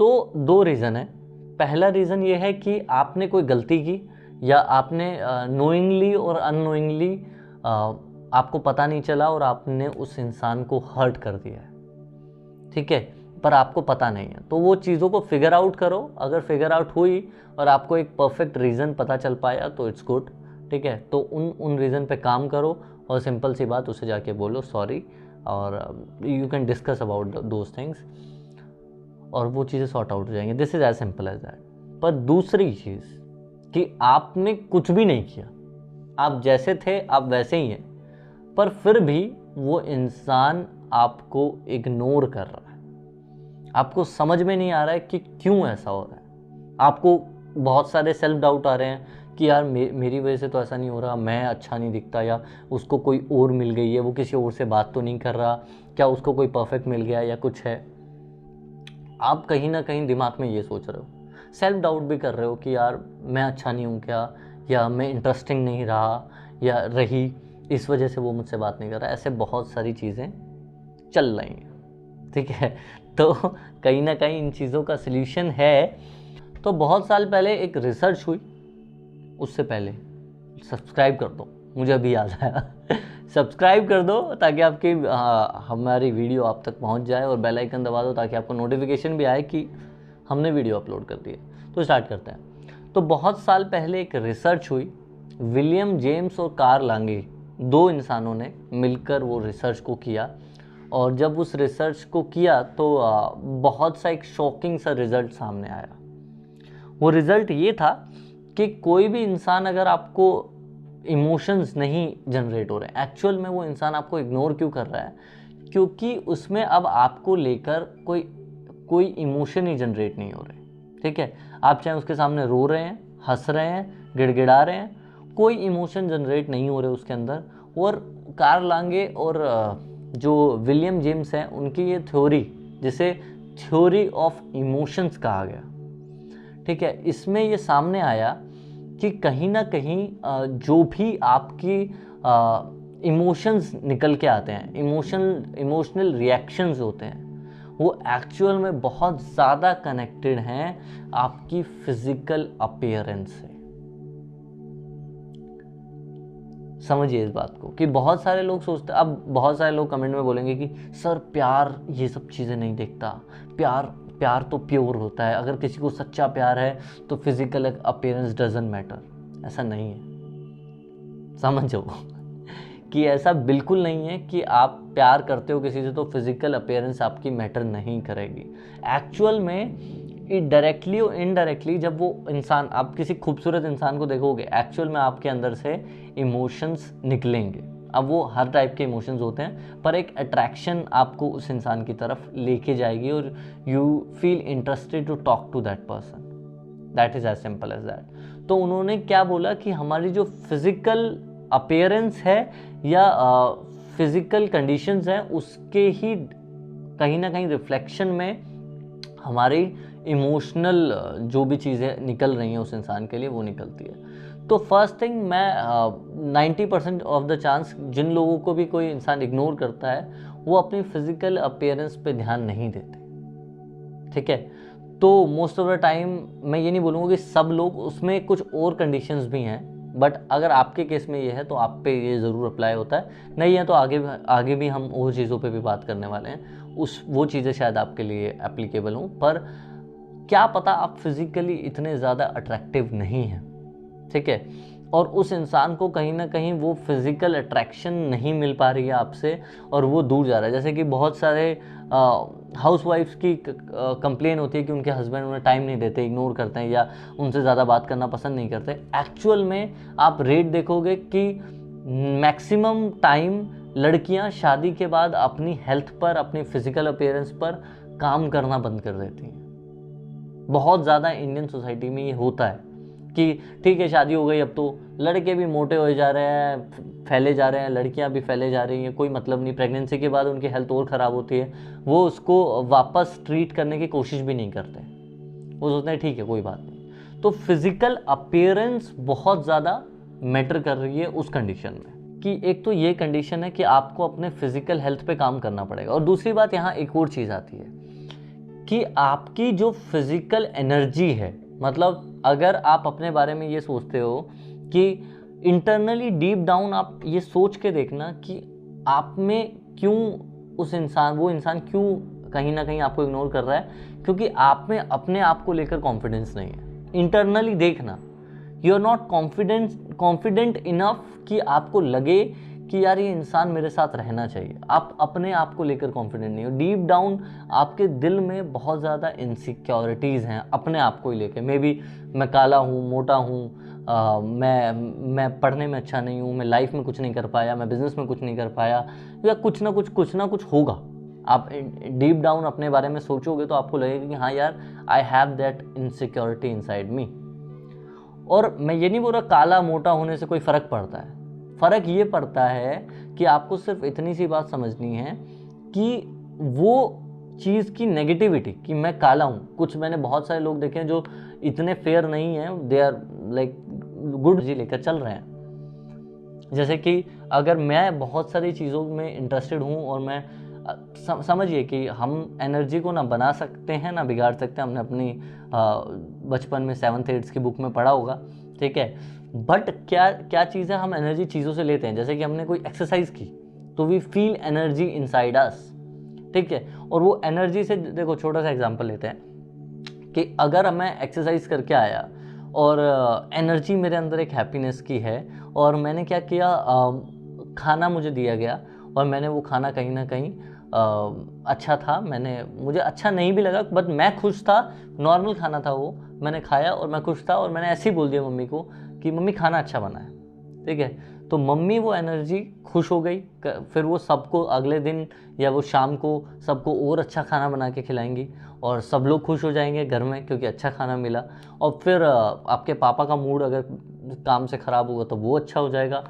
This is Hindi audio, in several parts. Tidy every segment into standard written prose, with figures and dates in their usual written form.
तो दो रीज़न है। पहला रीज़न ये है कि आपने कोई गलती की या आपने नोइंगली और अननोइंगली आपको पता नहीं चला और आपने उस इंसान को हर्ट कर दिया है, ठीक है, पर आपको पता नहीं है। तो वो चीज़ों को फिगर आउट करो। अगर फिगर आउट हुई और आपको एक परफेक्ट रीज़न पता चल पाया तो इट्स गुड, ठीक है। तो उन रीज़न पे काम करो और सिंपल सी बात उसे जाके बोलो सॉरी, और you can discuss about those things और वो चीज़ें सॉर्ट आउट हो जाएंगी। This is as simple as that. पर दूसरी चीज़ कि आपने कुछ भी नहीं किया, आप जैसे थे आप वैसे ही हैं, पर फिर भी वो इंसान आपको इग्नोर कर रहा है, आपको समझ में नहीं आ रहा है कि क्यों ऐसा हो रहा है। आपको बहुत सारे सेल्फ डाउट आ रहे हैं कि यार मेरी वजह से तो ऐसा नहीं हो रहा, मैं अच्छा नहीं दिखता, या उसको कोई और मिल गई है, वो किसी और से बात तो नहीं कर रहा, क्या उसको कोई परफेक्ट मिल गया या कुछ है। आप कहीं ना कहीं दिमाग में ये सोच रहे हो, सेल्फ डाउट भी कर रहे हो कि यार मैं अच्छा नहीं हूँ क्या, या मैं इंटरेस्टिंग नहीं रहा या रही, इस वजह से वो मुझसे बात नहीं कर रहा। ऐसे बहुत सारी चीज़ें चल रही हैं, ठीक है। तो कहीं ना कहीं इन चीज़ों का सल्यूशन है। तो बहुत साल पहले एक रिसर्च हुई, उससे पहले सब्सक्राइब कर दो, मुझे अभी याद आया सब्सक्राइब कर दो ताकि आपकी हमारी वीडियो आप तक पहुंच जाए, और बेल आइकन दबा दो ताकि आपको नोटिफिकेशन भी आए कि हमने वीडियो अपलोड कर दी है। तो स्टार्ट करते हैं। तो बहुत साल पहले एक रिसर्च हुई, विलियम जेम्स और कार्ल लांगे, दो इंसानों ने मिलकर वो रिसर्च को किया। और जब उस रिसर्च को किया तो बहुत सा एक शॉकिंग सा रिजल्ट सामने आया। वो रिजल्ट ये था कि कोई भी इंसान अगर आपको इमोशंस नहीं जनरेट हो रहे हैं, एक्चुअल में वो इंसान आपको इग्नोर क्यों कर रहा है, क्योंकि उसमें अब आपको लेकर कोई इमोशन ही जनरेट नहीं हो रहे, ठीक है। आप चाहे उसके सामने रो रहे हैं, हंस रहे हैं, गिड़गिड़ा रहे हैं, कोई इमोशन जनरेट नहीं हो रहे उसके अंदर। और कार्ल लांगे और जो विलियम जेम्स हैं, उनकी ये थ्योरी, जिसे थ्योरी ऑफ इमोशंस कहा गया, ठीक है, इसमें ये सामने आया कि कहीं ना कहीं जो भी आपकी इमोशंस निकल के आते हैं, इमोशनल रिएक्शंस होते हैं, वो एक्चुअल में बहुत ज़्यादा कनेक्टेड हैं आपकी फिजिकल अपीयरेंस से। समझिए इस बात को कि बहुत सारे लोग सोचते, अब बहुत सारे लोग कमेंट में बोलेंगे कि सर प्यार ये सब चीज़ें नहीं देखता, प्यार तो प्योर होता है, अगर किसी को सच्चा प्यार है तो फिजिकल अपीयरेंस डजंट मैटर। ऐसा नहीं है, समझो कि ऐसा बिल्कुल नहीं है कि आप प्यार करते हो किसी से तो फिजिकल अपीयरेंस आपकी मैटर नहीं करेगी। एक्चुअल में डायरेक्टली और इनडायरेक्टली जब वो इंसान, आप किसी खूबसूरत इंसान को देखोगे, एक्चुअल में आपके अंदर से इमोशंस निकलेंगे। अब वो हर टाइप के इमोशंस होते हैं, पर एक अट्रैक्शन आपको उस इंसान की तरफ लेके जाएगी और you feel interested to talk to that person. That is as simple as that. तो उन्होंने क्या बोला कि हमारी जो फिजिकल अपीयरेंस है या फिजिकल कंडीशंस हैं, उसके ही कहीं ना कहीं रिफ्लेक्शन में हमारी इमोशनल जो भी चीज़ें निकल रही हैं उस इंसान के लिए, वो निकलती है। तो फर्स्ट थिंग, मैं 90% ऑफ द चांस जिन लोगों को भी कोई इंसान इग्नोर करता है, वो अपनी फिजिकल अपीयरेंस पे ध्यान नहीं देते, ठीक है। तो मोस्ट ऑफ द टाइम मैं ये नहीं बोलूँगा कि सब लोग, उसमें कुछ और कंडीशंस भी हैं, बट अगर आपके केस में ये है तो आप पे ये ज़रूर अप्लाई होता है, नहीं है तो आगे भी हम वो चीज़ों पे भी बात करने वाले हैं, वो चीज़ें शायद आपके लिए एप्लीकेबल हों। पर क्या पता आप फिज़िकली इतने ज़्यादा अट्रैक्टिव नहीं हैं, ठीक है, और उस इंसान को कहीं ना कहीं वो फिज़िकल अट्रैक्शन नहीं मिल पा रही है आपसे और वो दूर जा रहा है। जैसे कि बहुत सारे हाउस वाइफ्स की कंप्लेन होती है कि उनके हस्बैंड उन्हें टाइम नहीं देते, इग्नोर करते हैं या उनसे ज़्यादा बात करना पसंद नहीं करते। एक्चुअल में आप रेट देखोगे कि मैक्सिमम टाइम लड़कियां शादी के बाद अपनी हेल्थ पर, अपनी फिजिकल अपीयरेंस पर काम करना बंद कर देती हैं। बहुत ज़्यादा इंडियन सोसाइटी में ये होता है कि ठीक है शादी हो गई, अब तो लड़के भी मोटे हो जा रहे हैं, फैले जा रहे हैं, लड़कियां भी फैले जा रही हैं, कोई मतलब नहीं। प्रेगनेंसी के बाद उनकी हेल्थ और ख़राब होती है, वो उसको वापस ट्रीट करने की कोशिश भी नहीं करते, वो सोचते हैं ठीक है कोई बात नहीं। तो फिजिकल अपीयरेंस बहुत ज़्यादा मैटर कर रही है उस कंडीशन में, कि एक तो ये कंडीशन है कि आपको अपने फिजिकल हेल्थ पे काम करना पड़ेगा। और दूसरी बात, यहाँ एक और चीज़ आती है कि आपकी जो फिजिकल एनर्जी है, मतलब अगर आप अपने बारे में ये सोचते हो कि इंटरनली डीप डाउन आप ये सोच के देखना कि आप में क्यों वो इंसान क्यों कहीं ना कहीं आपको इग्नोर कर रहा है, क्योंकि आप में अपने आप को लेकर कॉन्फिडेंस नहीं है। इंटरनली देखना, you are not confident enough कि आपको लगे कि यार ये इंसान मेरे साथ रहना चाहिए। आप अपने आप को लेकर कॉन्फिडेंट नहीं हो। डीप डाउन आपके दिल में बहुत ज़्यादा इनसिक्योरिटीज़ हैं अपने आप को ही लेकर। मे बी मैं काला हूँ, मोटा हूँ, मैं पढ़ने में अच्छा नहीं हूँ, मैं लाइफ में कुछ नहीं कर पाया, मैं बिजनेस में कुछ नहीं कर पाया, या कुछ ना कुछ होगा। आप डीप डाउन अपने बारे में सोचोगे तो आपको लगेगा कि हाँ यार, I have that insecurity inside me. और मैं ये नहीं बोल रहा काला मोटा होने से कोई फ़र्क पड़ता है। फ़र्क ये पड़ता है कि आपको सिर्फ इतनी सी बात समझनी है कि वो चीज़ की नेगेटिविटी, कि मैं काला हूँ। कुछ मैंने बहुत सारे लोग देखे हैं जो इतने फेयर नहीं हैं, दे आर लाइक गुड जी लेकर चल रहे हैं। जैसे कि अगर मैं बहुत सारी चीज़ों में इंटरेस्टेड हूँ और मैं समझिए कि हम एनर्जी को ना बना सकते हैं ना बिगाड़ सकते हैं। हमने अपनी बचपन में 7th 8th की बुक में पढ़ा होगा, ठीक है। बट क्या चीज़ है, हम एनर्जी चीज़ों से लेते हैं। जैसे कि हमने कोई एक्सरसाइज की तो we feel energy inside us, ठीक है। और वो एनर्जी से, देखो छोटा सा एग्जांपल लेते हैं कि अगर मैं एक्सरसाइज करके आया और एनर्जी मेरे अंदर एक हैप्पीनेस की है, और मैंने क्या किया, खाना मुझे दिया गया और मैंने वो खाना कहीं ना कहीं अच्छा था, मुझे अच्छा नहीं भी लगा बट मैं खुश था, नॉर्मल खाना था वो, मैंने खाया और मैं खुश था। और मैंने ऐसे ही बोल दिया मम्मी को कि मम्मी खाना अच्छा बना है, ठीक है। तो मम्मी वो एनर्जी खुश हो गई, फिर वो सबको अगले दिन या वो शाम को सबको और अच्छा खाना बना के खिलाएंगी और सब लोग खुश हो जाएंगे घर में क्योंकि अच्छा खाना मिला। और फिर आपके पापा का मूड अगर काम से ख़राब होगा तो वो अच्छा हो जाएगा।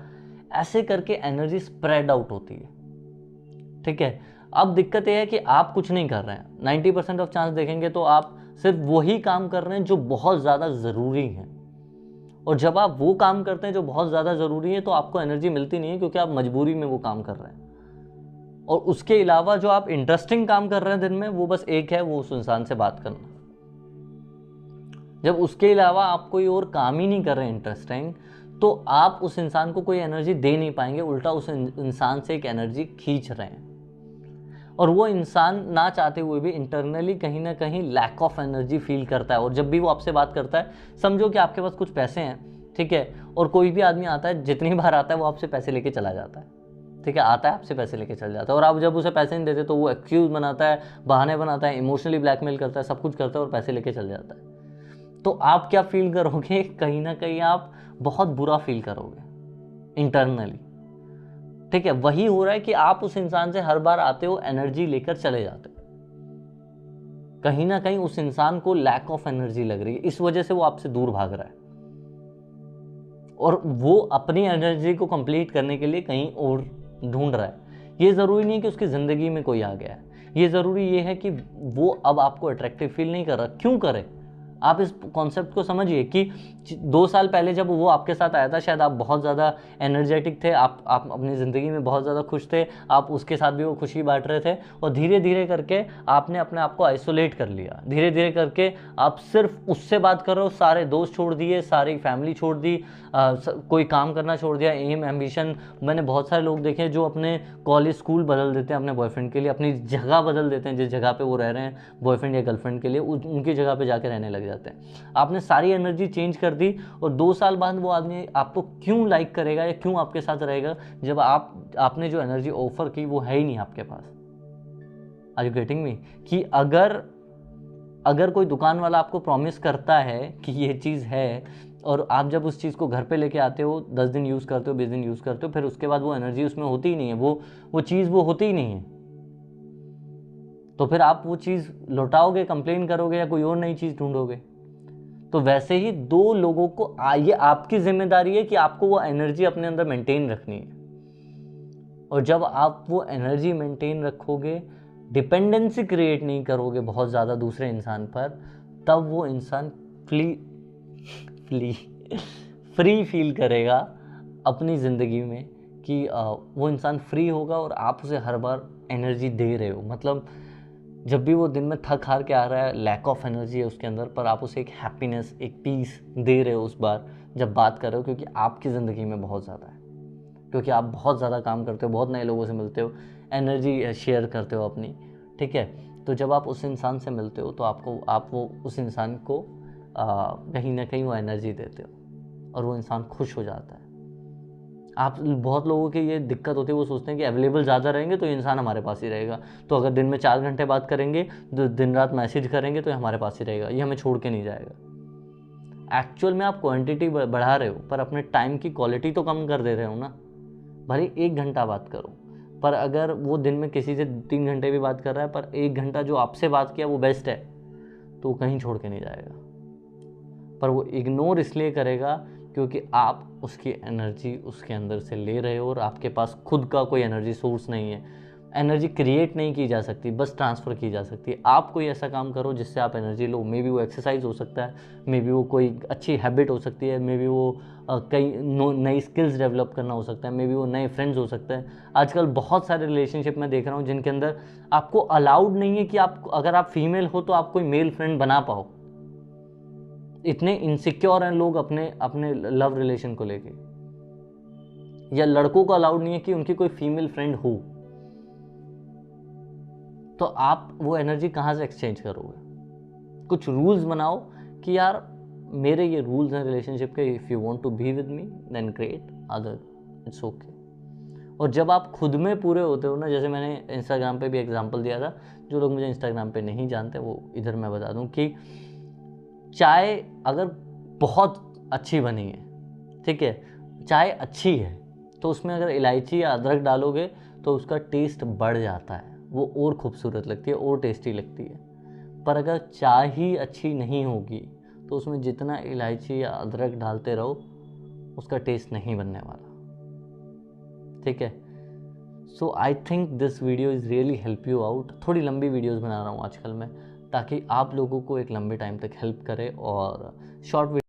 ऐसे करके एनर्जी स्प्रेड आउट होती है, ठीक है। अब दिक्कत यह है कि आप कुछ नहीं कर रहे हैं। 90% ऑफ चांस देखेंगे तो आप सिर्फ वही काम कर रहे हैं जो बहुत ज़्यादा ज़रूरी है। और जब आप वो काम करते हैं जो बहुत ज़्यादा ज़रूरी है तो आपको एनर्जी मिलती नहीं है, क्योंकि आप मजबूरी में वो काम कर रहे हैं। और उसके अलावा जो आप इंटरेस्टिंग काम कर रहे हैं दिन में, वो बस एक है, वो उस इंसान से बात करना। जब उसके अलावा आप कोई और काम ही नहीं कर रहे हैं इंटरेस्टिंग, तो आप उस इंसान को कोई एनर्जी दे नहीं पाएंगे, उल्टा उस इंसान से एक एनर्जी खींच रहे हैं। और वो इंसान ना चाहते हुए भी इंटरनली कहीं ना कहीं लैक ऑफ एनर्जी फील करता है। और जब भी वो आपसे बात करता है, समझो कि आपके पास कुछ पैसे हैं, ठीक है, और कोई भी आदमी आता है, जितनी बार आता है वो आपसे पैसे लेके चला जाता है, ठीक है, आता है आपसे पैसे लेके चल जाता है। और आप जब उसे पैसे नहीं देते तो वो एक्सक्यूज बनाता है, बहाने बनाता है, इमोशनली ब्लैकमेल करता है, सब कुछ करता है और पैसे लेके चल जाता है। तो आप क्या फील करोगे, कहीं ना कहीं आप बहुत बुरा फील करोगे इंटरनली, ठीक है। वही हो रहा है कि आप उस इंसान से हर बार आते हो, एनर्जी लेकर चले जाते हो, कहीं ना कहीं उस इंसान को लैक ऑफ एनर्जी लग रही है, इस वजह से वो आपसे दूर भाग रहा है और वो अपनी एनर्जी को कंप्लीट करने के लिए कहीं और ढूंढ रहा है। ये ज़रूरी नहीं कि उसकी ज़िंदगी में कोई आ गया है, ये ज़रूरी ये है कि वो अब आपको अट्रैक्टिव फील नहीं कर रहा। क्यों करे? आप इस कॉन्सेप्ट को समझिए कि 2 साल पहले जब वो आपके साथ आया था, शायद आप बहुत ज़्यादा एनर्जेटिक थे, आप अपनी ज़िंदगी में बहुत ज़्यादा खुश थे, आप उसके साथ भी वो खुशी बांट रहे थे। और धीरे धीरे करके आपने अपने आप को आइसोलेट कर लिया, धीरे धीरे करके आप सिर्फ उससे बात कर रहे हो, सारे दोस्त छोड़ दिए, सारी फैमिली छोड़ दी, कोई काम करना छोड़ दिया, एम एम्बिशन। मैंने बहुत सारे लोग देखे जो अपने कॉलेज स्कूल बदल देते हैं अपने बॉयफ्रेंड के लिए, अपनी जगह बदल देते हैं, जिस जगह पे वो रह रहे हैं बॉयफ्रेंड या गर्लफ्रेंड के लिए, उनकी जगह पे जाके रहने लग जाते हैं। आपने सारी एनर्जी चेंज कर दी और 2 साल बाद वो आदमी आपको क्यों लाइक करेगा या क्यों आपके साथ रहेगा, जब आपने जो एनर्जी ऑफर की वो है ही नहीं आपके पास। Are you getting me? कि अगर कोई दुकान वाला आपको प्रॉमिस करता है कि ये चीज़ है और आप जब उस चीज़ को घर पे लेके आते हो, 10 दिन यूज़ करते हो, 20 दिन यूज़ करते हो, फिर उसके बाद वो एनर्जी उसमें होती ही नहीं है, वो चीज़ वो होती ही नहीं है, तो फिर आप वो चीज़ लौटाओगे, कंप्लेन करोगे या कोई और नई चीज़ ढूंढोगे। तो वैसे ही 2 लोगों को ये आपकी जिम्मेदारी है कि आपको वो एनर्जी अपने अंदर मेंटेन रखनी है। और जब आप वो एनर्जी मेंटेन रखोगे, डिपेंडेंसी क्रिएट नहीं करोगे बहुत ज़्यादा दूसरे इंसान पर, तब वो इंसान फ्री फील करेगा अपनी ज़िंदगी में कि वो इंसान फ्री होगा और आप उसे हर बार एनर्जी दे रहे हो। मतलब जब भी वो दिन में थक हार के आ रहा है, लैक ऑफ एनर्जी है उसके अंदर, पर आप उसे एक हैप्पीनेस, एक पीस दे रहे हो उस बार जब बात कर रहे हो, क्योंकि आपकी ज़िंदगी में बहुत ज़्यादा है, क्योंकि आप बहुत ज़्यादा काम करते हो, बहुत नए लोगों से मिलते हो, एनर्जी शेयर करते हो अपनी, ठीक है। तो जब आप उस इंसान से मिलते हो तो आप वो उस इंसान को कहीं ना कहीं वो एनर्जी देते हो और वो इंसान खुश हो जाता है। आप बहुत लोगों की ये दिक्कत होती है, वो सोचते हैं कि अवेलेबल ज़्यादा रहेंगे तो ये इंसान हमारे पास ही रहेगा, तो अगर दिन में 4 घंटे बात करेंगे, दिन रात मैसेज करेंगे, तो ये हमारे पास ही रहेगा, ये हमें छोड़ के नहीं जाएगा। एक्चुअल में आप क्वांटिटी बढ़ा रहे हो, पर अपने टाइम की क्वालिटी तो कम कर दे रहे हो ना। भले 1 घंटा बात करो, पर अगर वो दिन में किसी से 3 घंटे भी बात कर रहा है, पर 1 घंटा जो आपसे बात किया वो बेस्ट है, तो वो कहीं छोड़ के नहीं जाएगा। पर वो इग्नोर इसलिए करेगा क्योंकि आप उसकी एनर्जी उसके अंदर से ले रहे हो और आपके पास खुद का कोई एनर्जी सोर्स नहीं है। एनर्जी क्रिएट नहीं की जा सकती, बस ट्रांसफ़र की जा सकती है। आप कोई ऐसा काम करो जिससे आप एनर्जी लो। मे बी वो एक्सरसाइज हो सकता है, मे बी वो कोई अच्छी हैबिट हो सकती है, मे बी वो कई नई स्किल्स डेवलप करना हो सकता है, मे बी वो नए फ्रेंड्स हो सकते हैं। आजकल बहुत सारे रिलेशनशिप मैं देख रहा हूँ जिनके अंदर आपको अलाउड नहीं है कि आप, अगर आप फीमेल हो तो आप कोई मेल फ्रेंड बना पाओ। इतने इनसिक्योर हैं लोग अपने अपने लव रिलेशन को लेके, या लड़कों को अलाउड नहीं है कि उनकी कोई फीमेल फ्रेंड हो, तो आप वो एनर्जी कहाँ से एक्सचेंज करोगे? कुछ रूल्स बनाओ कि यार मेरे ये रूल्स हैं रिलेशनशिप के, if you want to be with me then great, other it's okay. और जब आप खुद में पूरे होते हो ना, जैसे मैंने इंस्टाग्राम पे भी एग्जांपल दिया था, जो लोग मुझे इंस्टाग्राम पे नहीं जानते वो इधर मैं बता दूं कि चाय अगर बहुत अच्छी बनी है, ठीक है, चाय अच्छी है, तो उसमें अगर इलायची या अदरक डालोगे तो उसका टेस्ट बढ़ जाता है, वो और खूबसूरत लगती है और टेस्टी लगती है। पर अगर चाय ही अच्छी नहीं होगी तो उसमें जितना इलायची या अदरक डालते रहो उसका टेस्ट नहीं बनने वाला, ठीक है। So I think this video is really help you out. थोड़ी लंबी वीडियोस बना रहा हूँ आजकल मैं, ताकि आप लोगों को एक लंबे टाइम तक हेल्प करे, और शॉर्ट